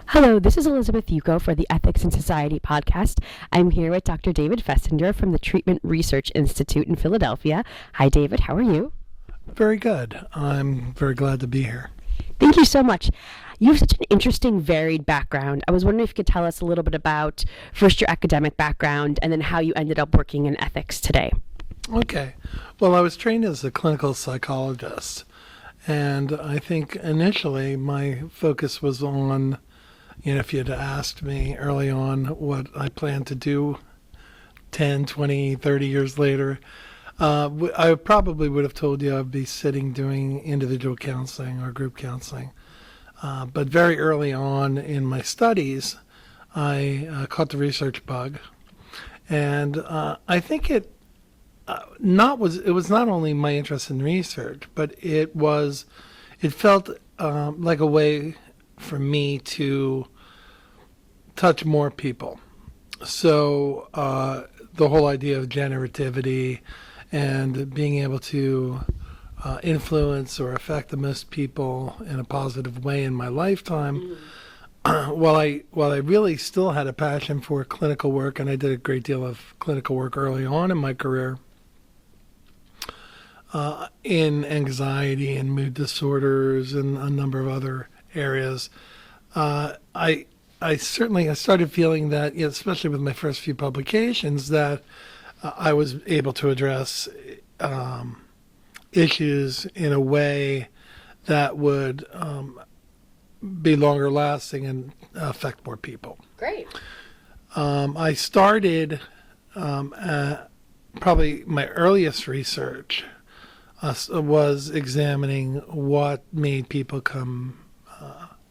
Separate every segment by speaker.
Speaker 1: Hello, this is Elizabeth Yuko for the Ethics in Society podcast. I'm here with Dr. David Festinger from the Treatment Research Institute in Philadelphia. Hi, David. How are you?
Speaker 2: Very good. I'm very glad to be here.
Speaker 1: Thank you so much. You have such an interesting, varied background. I was wondering if you could tell us a little bit about first your academic background and then how you ended up working in ethics today.
Speaker 2: Okay. Well, I was trained as a clinical psychologist, and I think initially my focus was on, if you had asked me early on what I planned to do 10, 20, 30 years later, I probably would have told you I'd be sitting doing individual counseling or group counseling. But very early on in my studies, I caught the research bug. And I think it was not only my interest in research, but it felt like a way for me to touch more people. So the whole idea of generativity and being able to influence or affect the most people in a positive way in my lifetime, while I really still had a passion for clinical work, and I did a great deal of clinical work early on in my career, in anxiety and mood disorders and a number of other areas, I started feeling that, especially with my first few publications, that I was able to address issues in a way that would be longer lasting and affect more people.
Speaker 1: Great.
Speaker 2: I started probably my earliest research was examining what made people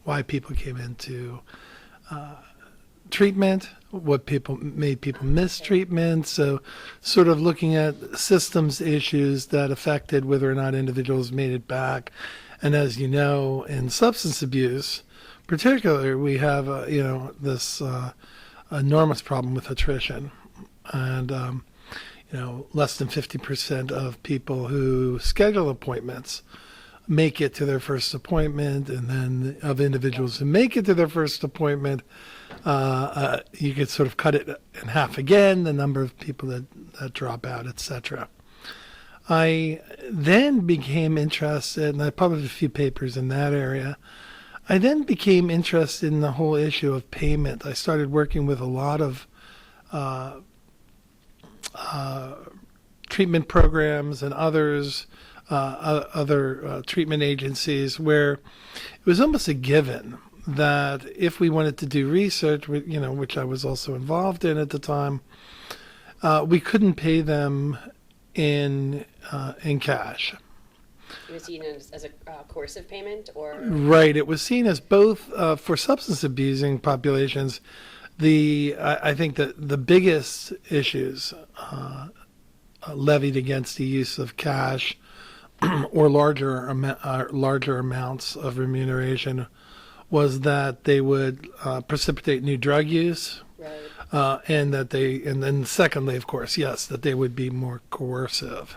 Speaker 2: why people came into treatment, what made people miss treatment. So sort of looking at systems issues that affected whether or not individuals made it back. And as you know, in substance abuse, particularly, we have, this enormous problem with attrition. And, less than 50% of people who schedule appointments make it to their first appointment. And then of individuals who make it to their first appointment, you could sort of cut it in half again, the number of people that drop out, etc. I then became interested, and I published a few papers in that area. I then became interested in the whole issue of payment. I started working with a lot of treatment programs and other treatment agencies where it was almost a given that if we wanted to do research, which I was also involved in at the time, we couldn't pay them in cash.
Speaker 1: It was seen as a coercive payment, or?
Speaker 2: Right. It was seen as both for substance abusing populations. I think that the biggest issues levied against the use of cash or larger amounts of remuneration was that they would precipitate new drug use,
Speaker 1: right.
Speaker 2: and then secondly, of course, yes, that they would be more coercive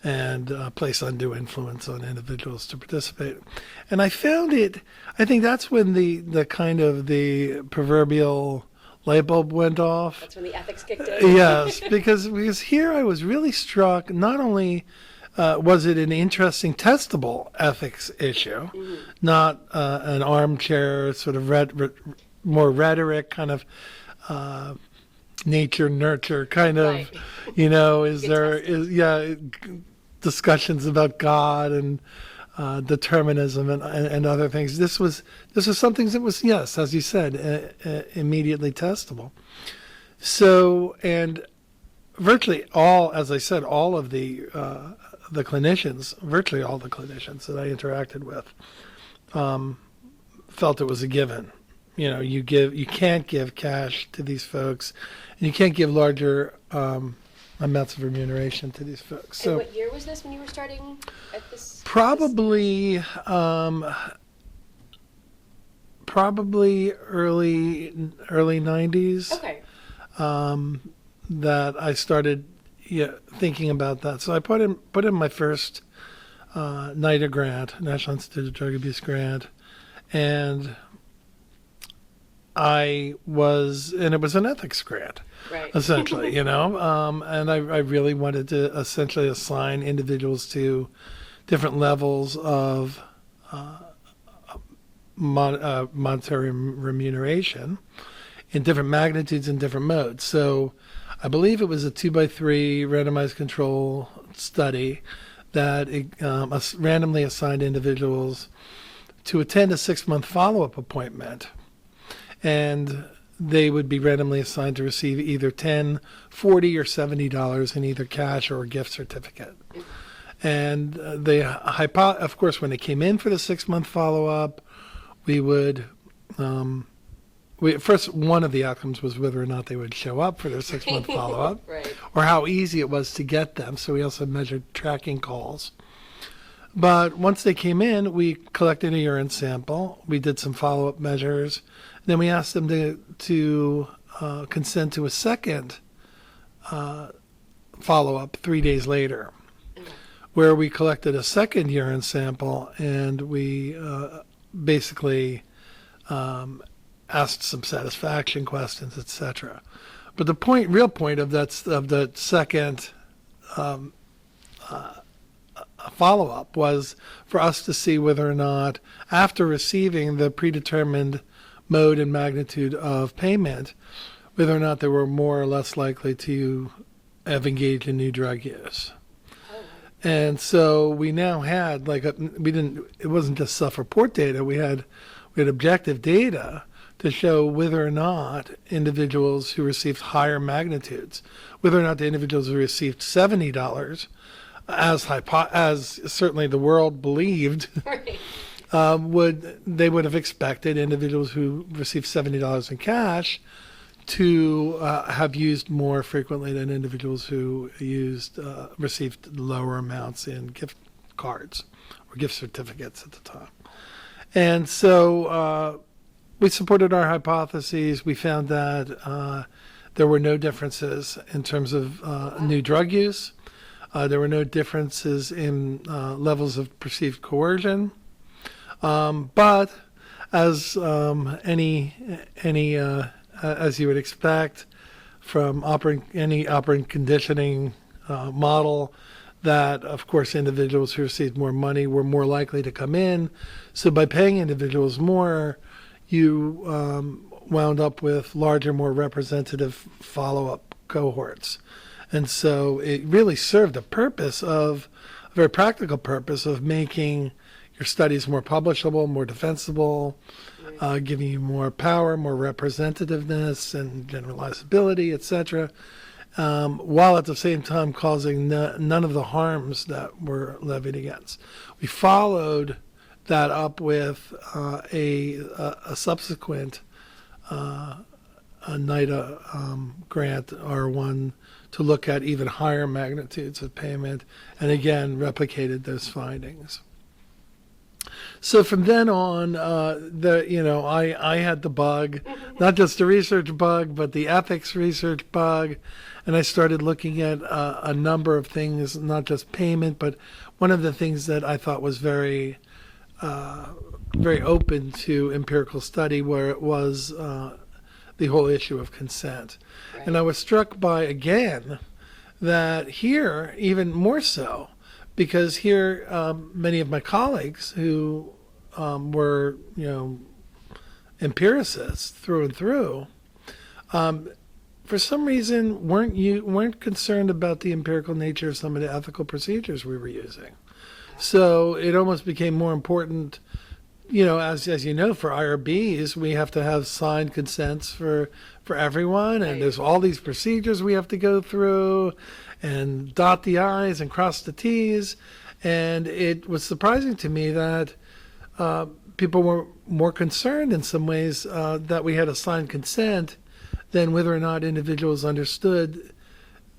Speaker 2: and place undue influence on individuals to participate. And I think that's when the kind of the proverbial light bulb went off.
Speaker 1: That's when the ethics kicked in.
Speaker 2: Yes, because here I was really struck, not only was it an interesting, testable ethics issue, not an armchair sort of more rhetoric kind of nature nurture kind of,
Speaker 1: right.
Speaker 2: Discussions about God and determinism and other things. This was something that was, yes, as you said, immediately testable. So, and virtually all, as I said, all of the clinicians, virtually all the clinicians that I interacted with, felt it was a given. You can't give cash to these folks, and you can't give larger amounts of remuneration to these folks.
Speaker 1: And what year was this when you were starting at this?
Speaker 2: Probably early 90s.
Speaker 1: Okay.
Speaker 2: That I started thinking about that. So I put in my first NIDA grant, National Institute of Drug Abuse grant, and and it was an ethics grant,
Speaker 1: Right.
Speaker 2: essentially, and I really wanted to essentially assign individuals to different levels of monetary remuneration in different magnitudes and different modes. So I believe it was a 2x3 randomized control study that randomly assigned individuals to attend a 6-month follow-up appointment. And they would be randomly assigned to receive either $10, $40, or $70 in either cash or a gift certificate. And of course, when they came in for the 6-month follow-up, we would first, one of the outcomes was whether or not they would show up for their 6-month follow-up,
Speaker 1: Right.
Speaker 2: or how easy it was to get them. So we also measured tracking calls. But once they came in, we collected a urine sample. We did some follow-up measures. Then we asked them to consent to a second follow-up 3 days later, where we collected a second urine sample, and we basically asked some satisfaction questions, etc. But the real point of that second follow-up was for us to see whether or not, after receiving the predetermined mode and magnitude of payment, whether or not they were more or less likely to have engaged in new drug use. And so we now had it wasn't just self-report data, we had objective data to show whether or not individuals who received higher magnitudes, whether or not the individuals who received $70, as certainly the world believed,
Speaker 1: Right.
Speaker 2: they would have expected individuals who received $70 in cash to have used more frequently than individuals who received lower amounts in gift cards or gift certificates at the time. And so we supported our hypotheses. We found that there were no differences in terms of new drug use. There were no differences in levels of perceived coercion. But as as you would expect from any operant conditioning model, that of course individuals who received more money were more likely to come in. So by paying individuals more, you wound up with larger, more representative follow-up cohorts. And so it really served a very practical purpose of making your studies more publishable, more defensible, giving you more power, more representativeness and generalizability, etc., while at the same time causing none of the harms that were levied against. We followed that up with a subsequent NIDA grant, R1, to look at even higher magnitudes of payment, and again replicated those findings. So from then on, I had the bug, not just the research bug, but the ethics research bug, and I started looking at a number of things, not just payment, but one of the things that I thought was very open to empirical study, where it was the whole issue of consent. Right. And I was struck by, again, that here, even more so, because here many of my colleagues who were, empiricists through and through, for some reason weren't concerned about the empirical nature of some of the ethical procedures we were using. So it almost became more important, as you know, for IRBs, we have to have signed consents for everyone, and there's all these procedures we have to go through and dot the I's and cross the T's. And it was surprising to me that people were more concerned in some ways that we had a signed consent than whether or not individuals understood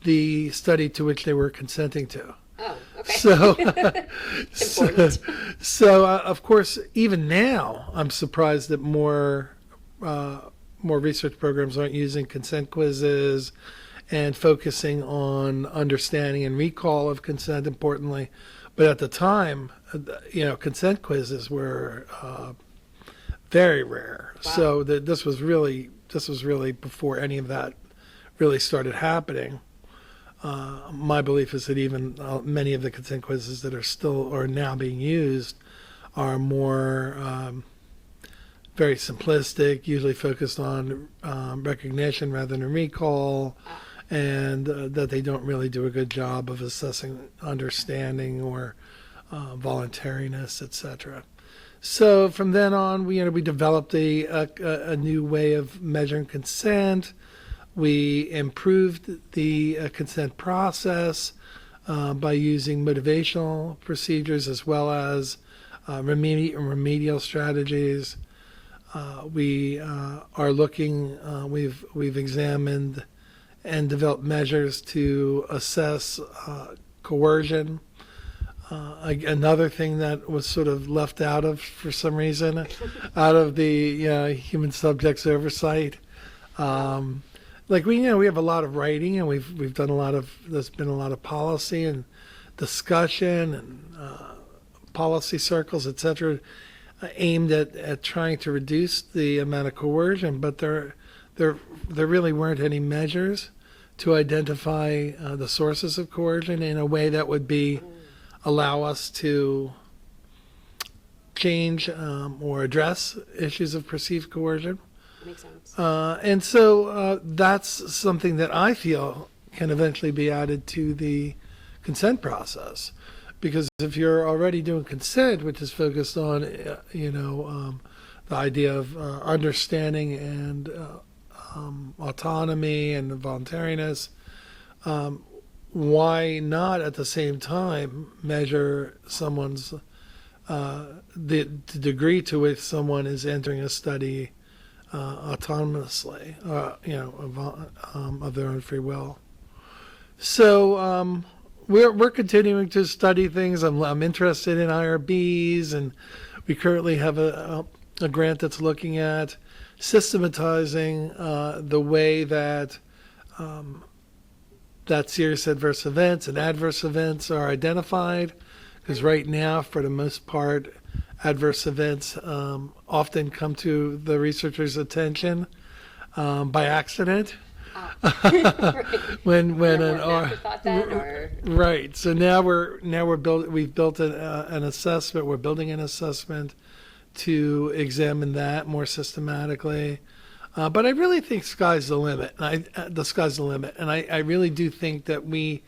Speaker 2: the study to which they were consenting to.
Speaker 1: Oh, okay.
Speaker 2: So of course, even now, I'm surprised that more research programs aren't using consent quizzes and focusing on understanding and recall of consent, importantly. But at the time, consent quizzes were very rare. So this was really before any of that really started happening. My belief is that even many of the consent quizzes that are now being used are more very simplistic, usually focused on recognition rather than recall, and that they don't really do a good job of assessing understanding or voluntariness, etc. So from then on, we developed a new way of measuring consent. We improved the consent process by using motivational procedures as well as remedial strategies. We are looking. We've examined and developed measures to assess coercion. Another thing that was sort of left out of, for some reason, out of the human subjects oversight. We have a lot of writing, and we've done a lot of. There's been a lot of policy and discussion and policy circles, etc., aimed at trying to reduce the amount of coercion. But there really weren't any measures to identify the sources of coercion in a way that would allow us to change or address issues of perceived coercion.
Speaker 1: Makes sense.
Speaker 2: And so that's something that I feel can eventually be added to the consent process. Because if you're already doing consent, which is focused on, the idea of understanding and autonomy and voluntariness, why not at the same time measure someone's the degree to which someone is entering a study autonomously, of their own free will. So we're continuing to study things. I'm interested in IRBs, and we currently have a grant that's looking at systematizing the way that serious adverse events and adverse events are identified. Because right now, for the most part, adverse events often come to the researcher's attention by accident. when right. So now we've built an assessment. We're building an assessment to examine that more systematically. But I really think sky's the limit. The sky's the limit, and I really do think that we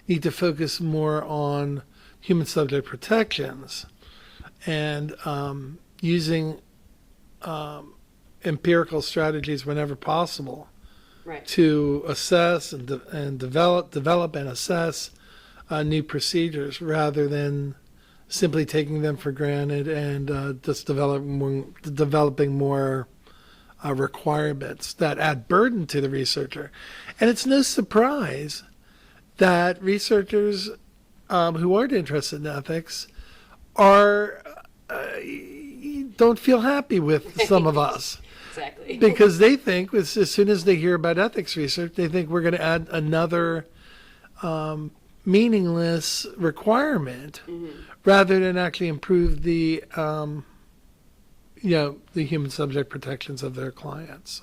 Speaker 2: need to focus more on human subject protections and using empirical strategies whenever possible, right, to assess and develop and assess new procedures rather than simply taking them for granted and just developing more requirements that add burden to the researcher. And it's no surprise that researchers who aren't interested in ethics don't feel happy with some of us.
Speaker 1: Exactly.
Speaker 2: Because they think, as soon as they hear about ethics research, they think we're going to add another meaningless requirement, rather than actually improve the human subject protections of their clients.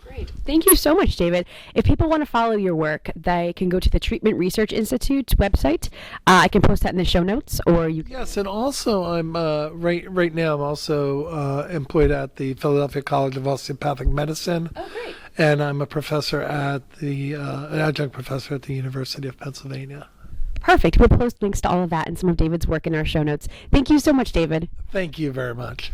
Speaker 1: Great. Thank you so much, David. If people want to follow your work, they can go to the Treatment Research Institute's website. I can post that in the show notes, or you can...
Speaker 2: Yes, and also I'm right now I'm also employed at the Philadelphia College of Osteopathic Medicine.
Speaker 1: Oh, great.
Speaker 2: And I'm a professor an adjunct professor at the University of Pennsylvania.
Speaker 1: Perfect. We'll post links to all of that and some of David's work in our show notes. Thank you so much, David.
Speaker 2: Thank you very much.